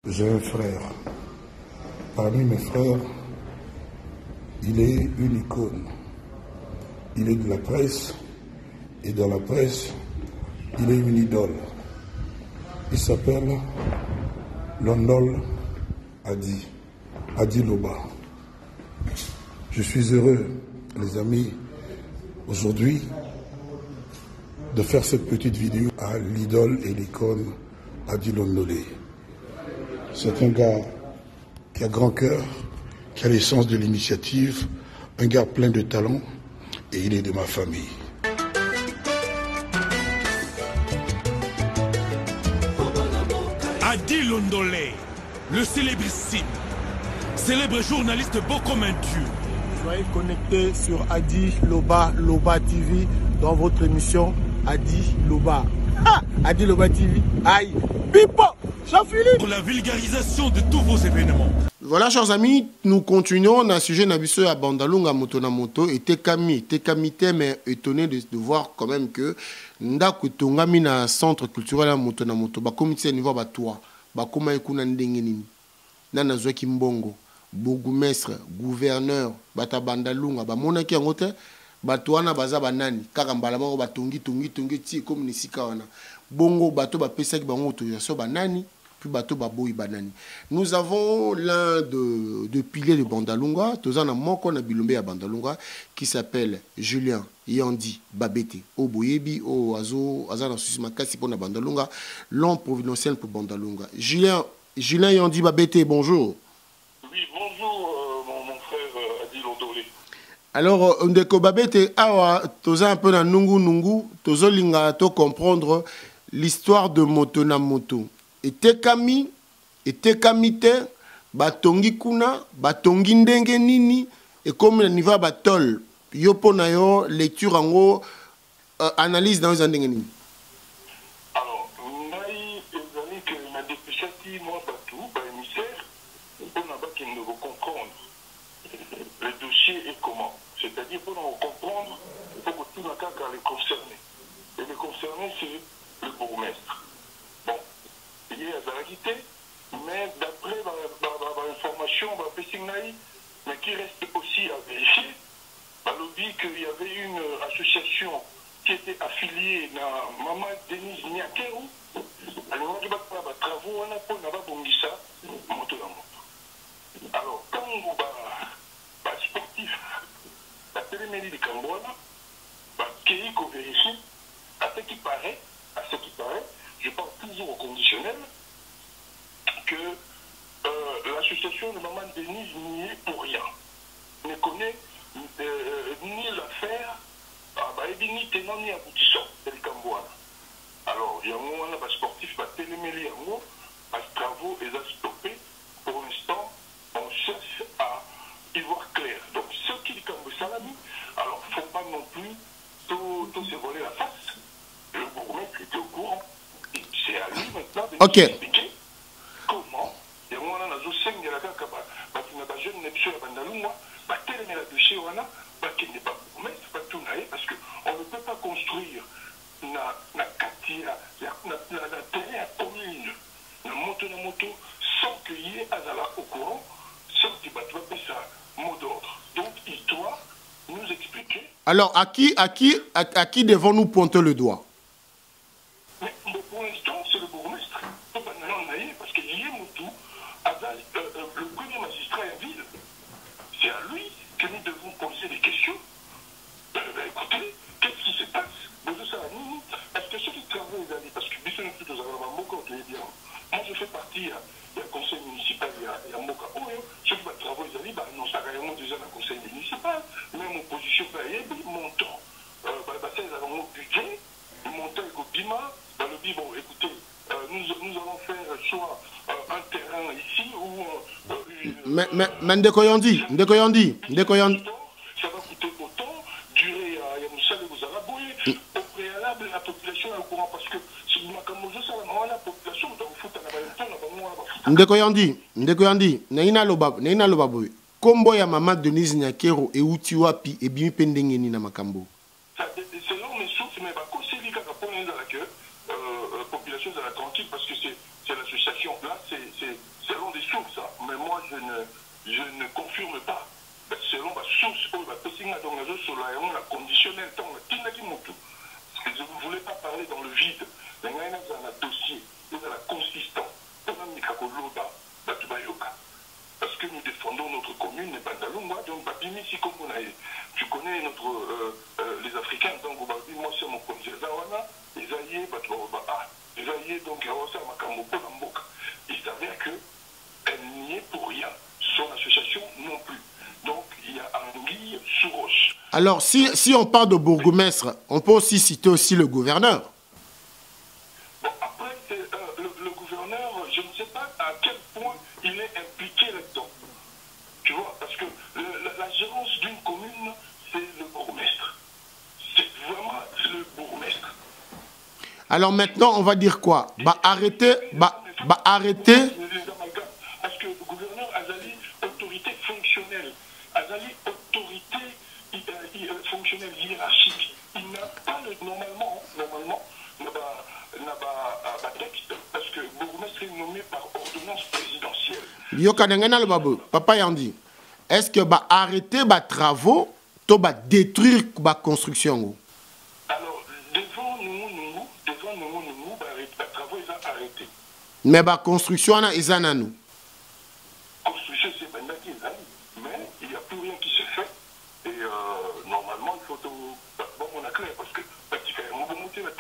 J'ai un frère. Parmi mes frères, il est une icône. Il est de la presse et dans la presse, il est une idole. Il s'appelle Londol Adi Loba. Je suis heureux, les amis, aujourd'hui, de faire cette petite vidéo à l'idole et l'icône Adi Londolé. C'est un gars qui a grand cœur, qui a l'essence de l'initiative, un gars plein de talent, et il est de ma famille. Adi Londolé, le célébrissime, célèbre journaliste beau comme un dieu. Soyez connectés sur Adi Loba TV dans votre émission Adi Loba. Adi Loba TV, aïe, pipo, Jean-Philippe. Pour la vulgarisation de tous vos événements. Voilà, chers amis, nous continuons dans le sujet Nabiso à Bandalunga Moto na Moto et Tekami, mais étonné de voir quand même que Ndaku Tongami na centre culturel à Moto na Moto, ba comité niveau ba toi, ba koma ekuna ndenge nini. Nana Zoki Mbongo, bourgmestre, gouverneur, bata Bandalunga, ba monaki en hôtel, bato wana baza banani, kaka mbala moko batongi ti comme nisika wana. Bongo bato ba pesaki bango autorisation banani. Puis bateau baboui banani. Nous avons l'un de piliers de Bandalunga, tozana moko na bilombe ya Bandalunga, qui s'appelle Julien Yandi Babete. O boyebi, o azana susi makasi pour na Bandalunga, l'homme providentiel pour Bandalunga. Julien Yandi Babete, bonjour. Oui, bonjour mon frère Adi Londolé. Alors, ndeko Babete, awa, toza un peu na nungu, tozo linga to comprendre l'histoire de moto na moto. Et tekami te batongi kuna batongi ndenge nini et comme le niveau batol yo pona yo lecture ango analyse dans les ndenge nini. Alors ngai ezali que na dépêchati moi batou ba émissaire on a pas qu'il nous comprendre le dossier est comment, c'est-à-dire pour nous comprendre il faut que tout le cas les concernés et les concernés c'est le bourgmestre. Bon, il y a Zaragité, mais d'après l'information, mais qui reste aussi à vérifier, on dit qu'il y avait une association qui était affiliée à Maman Denise Niakeru. Alors, on a travaux, on a pas moto la moto. Alors, quand on va sportif, la télémélie de Cambouana, qui vérifie, à ce qui paraît, je parle toujours au conditionnel, que l'association de Maman Denise n'y est pour rien. Ne connaît ni l'affaire, ni tenant ni aboutissant, c'est le Cambouana. Alors, il y a un moment, un sportif, télémélie, un travaux, et a stoppé. Pour l'instant, on cherche à y voir clair. Donc, ceux qui disent Cambou Salami, alors, il ne faut pas non plus tout se voler la face. Le bourgmestre était au courant. C'est à lui maintenant de nous expliquer comment, et moi on a des jeunes népsio à Bandalunga, la dossier qui n'est pas bourgmestre, pas tout naïf, parce qu'on ne peut pas construire la quartier, la terre commune, la moto, sans qu'il y ait Azala au courant, sans qu'il va faire ça mot d'ordre. Donc il doit nous expliquer. Alors à qui devons-nous pointer le doigt? Mais pour l'instant, c'est le bourgmestre. Parce qu'il y a Moutou, le premier magistrat en ville. C'est à lui que nous devons poser des questions. Écoutez, qu'est-ce qui se passe? Est-ce que ceux qui travaillent les années, parce que moi je fais partie du conseil municipal, il y a Moka Oyo, ceux qui travaillent les années, non, ça carrément déjà dans le conseil municipal, même opposition, montant, c'est un budget, montant et Bima. Bon, écoutez, nous allons faire soit un terrain ici ou... Mais Ndekoyandi. Ça va coûter autant, durer à Yamoussal et vous Araboué. Au préalable, la population est au courant parce que si vous m'avez la population, dans le foot, on Ndekoyandi, Naina Lobaboy. Kombo ya Mama Denise Niakeru et Uti Wapi et Bimi Pendengeni na Makambo. C'est long, mais sauf, mais c'est lui qui a répondu à la population de la tranquille parce que c'est l'association là, c'est je ne confirme pas. Selon ma source, dans la conditionnelle, je ne voulais pas parler dans le vide. Il y a un dossier, il y a la consistance. Parce que nous défendons notre commune, les Bandalungwa, donc tu connais les Africains, donc moi c'est mon conseiller, donc il s'avère qu'elle n'y est pour rien, son association non plus. Donc il y a anguille sous roche. Alors si on parle de bourgmestre, on peut aussi citer aussi le gouverneur. Bon, après, le gouverneur, je ne sais pas à quel point il est impliqué là-dedans. Tu vois, parce que la gérance d'une commune, c'est le bourgmestre. C'est vraiment le bourgmestre. Alors maintenant, on va dire quoi? Arrêter. Parce que le gouverneur Azali, autorité fonctionnelle. Azali, autorité fonctionnelle hiérarchique. Il n'a pas normalement, n'a pas texte, parce que le bourgmestre est nommé par ordonnance présidentielle. Yokanangana le babou, papa Yandi. Est-ce que arrêter travaux, to détruire la construction? Alors, devant nous, travaux, ils ont arrêté. Mais construction, ils ont nous. Construction, c'est maintenant qu'ils ont, mais il n'y a plus rien qui se fait. Et normalement, il faut tout. Bon, on a clair, parce que pratiquement, il y a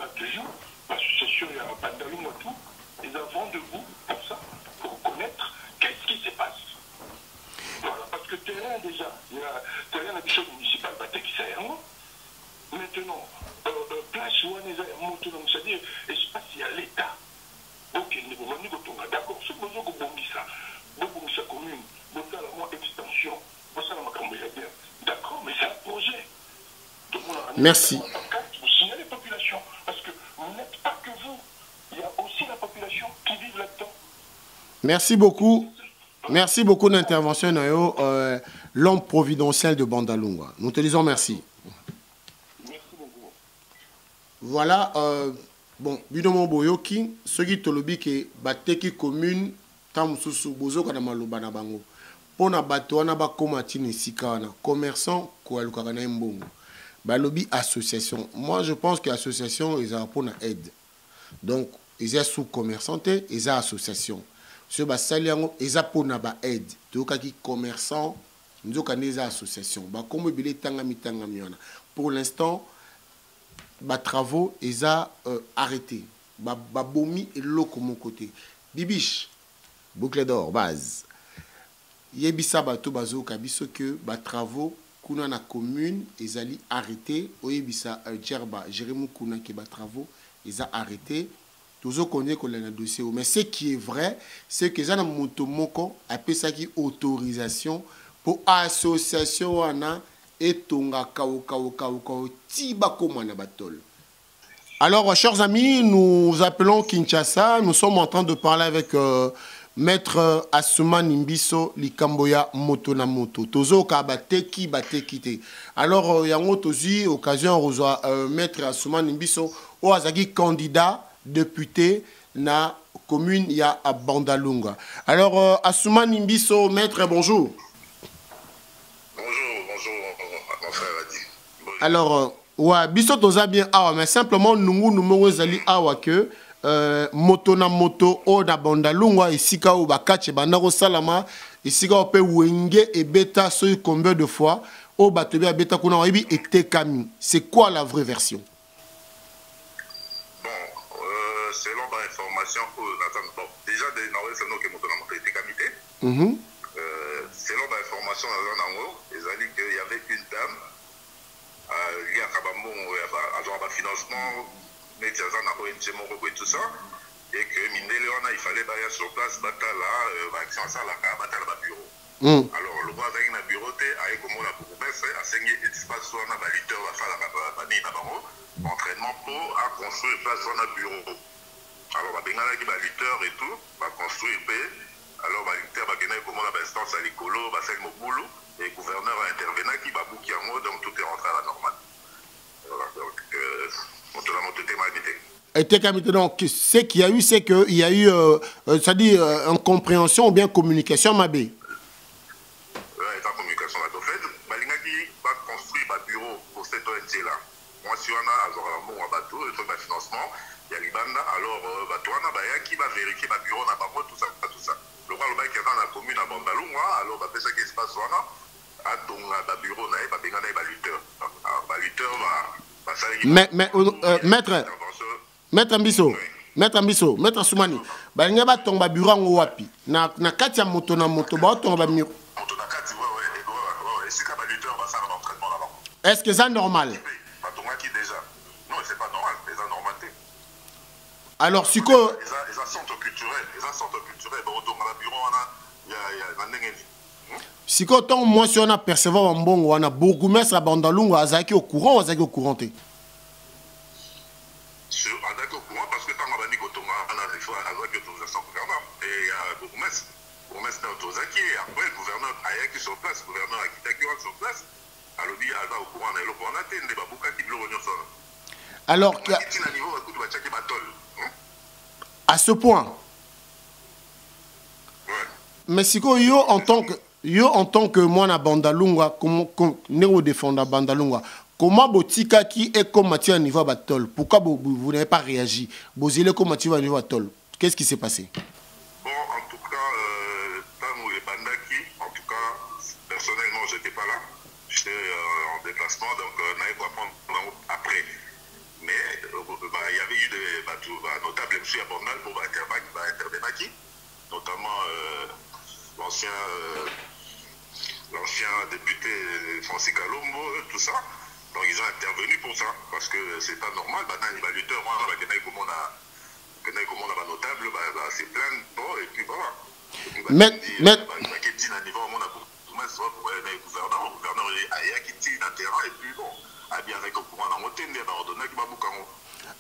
toujours, l'association, il y a un Bandalungwa tout, ils vont debout pour ça, pour connaître qu'est-ce qui se passe. Voilà, parce que terrain déjà, il y a terrain la mission municipale, qui sert. Maintenant, place où on est c'est-à-dire espace, il y a l'État. Ok, d'accord, ce que vous avez ça, commune, vous avez la extension, vous avez la bien. D'accord, mais c'est un projet. Donc, merci. Vous signalez les populations, parce que vous n'êtes pas que vous, il y a aussi la population qui vit là-dedans. Merci beaucoup. Merci beaucoup d'intervention, l'homme providentiel de Bandalungwa. Nous te disons merci. Merci beaucoup. Voilà, bon, Binomo Boyoki, ce qui te lobby que Bateki commune, Tamususu, Bozo Kanamaloba na bango. Pona bato wana ba komatine sikana, commerçant ko alukana mbongo. Ba lobby association. Moi je pense que l'association ils ont pour aide. Donc ils sont sous commerçanté, ils ont association. Ce ba saliango ils ont pour ba aide. To ka ki commerçant, nous ka des associations. Ba comme bilé tanga mitanga miona. Pour l'instant ba travaux ils ont arrêté. Ba bomi et loko mon côté. Bibiche boucle d'or base. Yebisa bato bazo kabiso que ba travaux kuna na commune ils allaient arrêter. Oyebisa Djerba Jérémy kuna qui ba travaux ils a arrêté. Toujours connaît qu'on a un dossier. Mais ce qui est vrai, c'est que ça na moto moko appelle ça qui autorisation pour association wana et tonga kao tiba komana batol. Alors chers amis, nous appelons Kinshasa. Nous sommes en train de parler avec Maître Asuma Nimbiso Likamboya Moto na Moto. Tozo ka bateki te. Alors yango tozi occasion reçoit Maître Asuma Nimbiso o azaki candidat député na commune ya à Bandalungwa. Alors Asuma Nimbiso, Maître, bonjour. Bonjour mon frère Adi. Alors ouais, biso toza bien awa, mais simplement nous zali awa que moto na moto o na Bandalungwa isika o bakache bandako salama isika o pe wenge et beta so combien de fois o batebia beta kuna oyebi etekami. C'est quoi la vraie version? Bon, selon ma information déjà des Norvégiens c'est nous qui moto na moto etekami. Selon ma information ils ont dit qu'il y avait une dame liée à Kabambo à financement mais tout ça, et que il fallait aller sur place, bureau. Alors, le roi avec un bureau, avec la bourgmestre, a saigné espace sur un baliteur, entraînement pour construire place sur un bureau. Alors, il y a des baliteurs et tout, va construire, alors, baliteur, il y a une instance à l'écolo, et le gouverneur a intervenu, qui va donc tout est rentré à la normale. Voilà, donc, Donc, ce qu'il y a eu, c'est qu'il y a eu, c'est-à-dire, incompréhension ou bien communication, Mabé. Communication, en fait, Balingaki va construire un bureau pour cette ONG-là. Moi, si on a un bateau, il faut un financement, il y a l'Ibanda, alors, qui va vérifier le bureau, tout ça, tout ça. Le roi, qui est dans la commune à Bandalungwa, alors, il ça qui se passe, à bureau, Maître Mbiso, Maître Soumani, balinga ba tomba bureau ngo wapi na kati ya moto na moto ba tomba miro. Est-ce que c'est normal? Non, c'est pas normal, c'est la normalité. Alors si quoi les centres culturels, bon donc à bureau il y a si quoi tant moi si on a percevoir un bon on a beaucoup mais ça Bandalungwa azaki au courant té. Parce que tant qu'on va dire qu'on a il faut avoir autorisation gouverneur et bourgmestre n'a autorisation et après le gouverneur qui sur place, le gouverneur qui sur place, alors il a au courant et le courant a des babouka qui bloquent l'union sol. Alors à ce point. Ouais. Mais si quoi yo en tant que moi na Bandalungwa comment néo défendre Bandalungwa. Comment Botika qui est comme Mathieu à niveau batol? Pourquoi vous n'avez pas réagi? Vous êtes comme Mathieu à niveau batol? Qu'est-ce qui s'est passé? Bon, en tout cas, dans les Bandaki, en tout cas, personnellement, je n'étais pas là. J'étais en déplacement, donc on n'avait pas prendre après. Mais il y avait eu des notables M. Abondal pour Interbemaki, notamment l'ancien député Francis Kalombo, tout ça. Donc ils ont intervenu pour ça, parce que c'est pas normal. Maintenant, les valuteurs, comment on a notable, c'est plein de bon, et puis voilà. Mais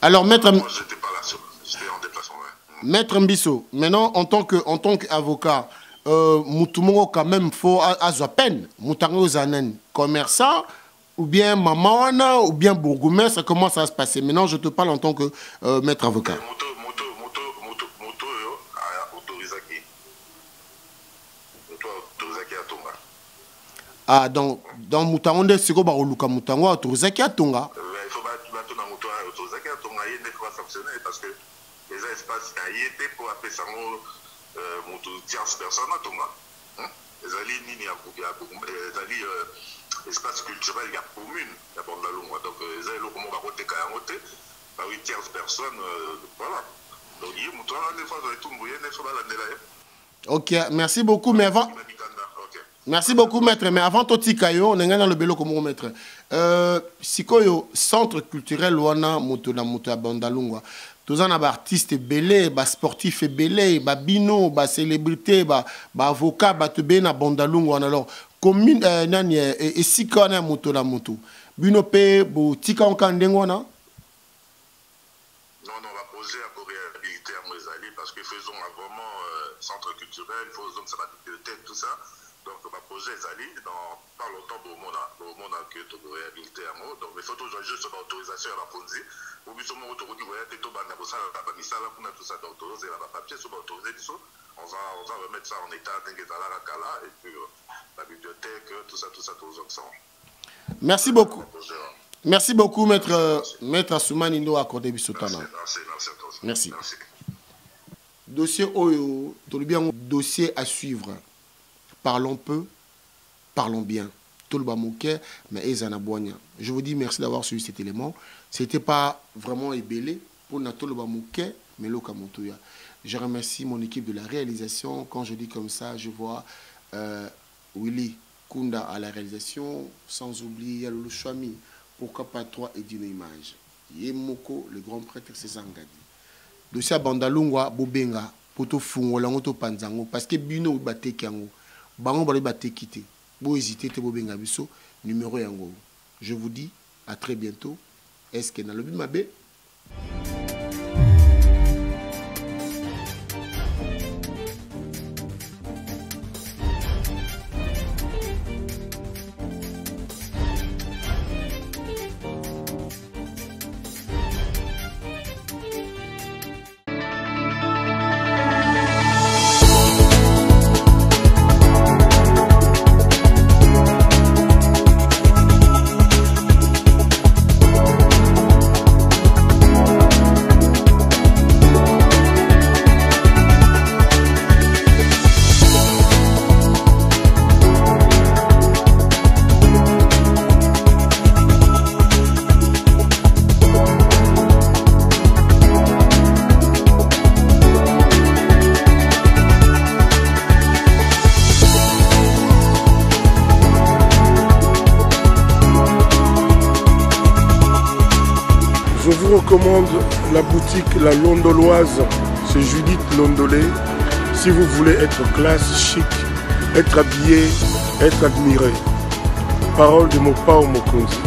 alors, Maître Mbiso, maintenant, en tant qu'avocat, Moutumongo, quand même, faut à peine, Moutango Zanen, commerçant, ou bien maman, ou bien bourgmestre, comment ça va se passer? Maintenant, je te parle en tant que maître avocat. Ah, donc Moutango, c'est quoi Baroulouka Moutango, autorisé à Tonga? Il faut autorisé à Tonga, il faut sanctionner parce que les espaces été pour appeler ça tierce personne à Tonga. Les alliés, espace culturel, il y a commune, il y a Bandalungwa. Donc, ils ont comment va voter quand même, oui, tierce personne, voilà. Donc, il y a des fois, tout le monde, ok, merci beaucoup, mais avant. Merci beaucoup, maître. Mais avant Totikayo, on est dans le bélo comme maître. Sikoyo, centre culturel, Wana, Moto à Bandalungwa. Tous les artistes belés, sportifs belés, bino, célébrités, avocats, na Bandalungwa. Alors, commune, et si on a Moto la Moto. Bino pe, tika on kandengwa na? Non, on va poser à réhabiliter à Mouezali parce que faisons vraiment centre culturel, faisons sa bibliothèque, tout ça. Donc, on va poser Zali dans pas longtemps pour le monde que tu peux réhabiliter à moi. Donc, il faut toujours juste l'autorisation à la Ponzi. Ou bien, on va tout ça, d'autoriser la papier, on va remettre ça en état, et puis la bibliothèque, tout ça, tout ça. Merci beaucoup. Merci beaucoup, maître Soumani Ndo accordé Bissotana. Merci. Dossier Oyo, dossier à suivre. Parlons peu, parlons bien. Tout le bamouké, mais Ezana Boigna. Je vous dis merci d'avoir suivi cet élément. Ce n'était pas vraiment ébélé pour tout le bamouké, mais le Kamoutouya. Je remercie mon équipe de la réalisation. Quand je dis comme ça, je vois Willy Kunda à la réalisation, sans oublier Lolo Chouami, pourquoi pas toi et d'une image. Yemoko, le grand prêtre César Ngadi. Dossier à Bandalungwa, Bobenga, Poto Fungo, Langoto Panzango, parce que Bino Bate Kiango. Bango bale bate quitté. Bo hésiter te bobenga biso numéro yango. Je vous dis à très bientôt. Est-ce que dans le but mabé? vous recommande la boutique La Londoloise, c'est Judith Londolé. Si vous voulez être classe, chic, être habillé, être admiré. Parole de Mopao Mokonzi.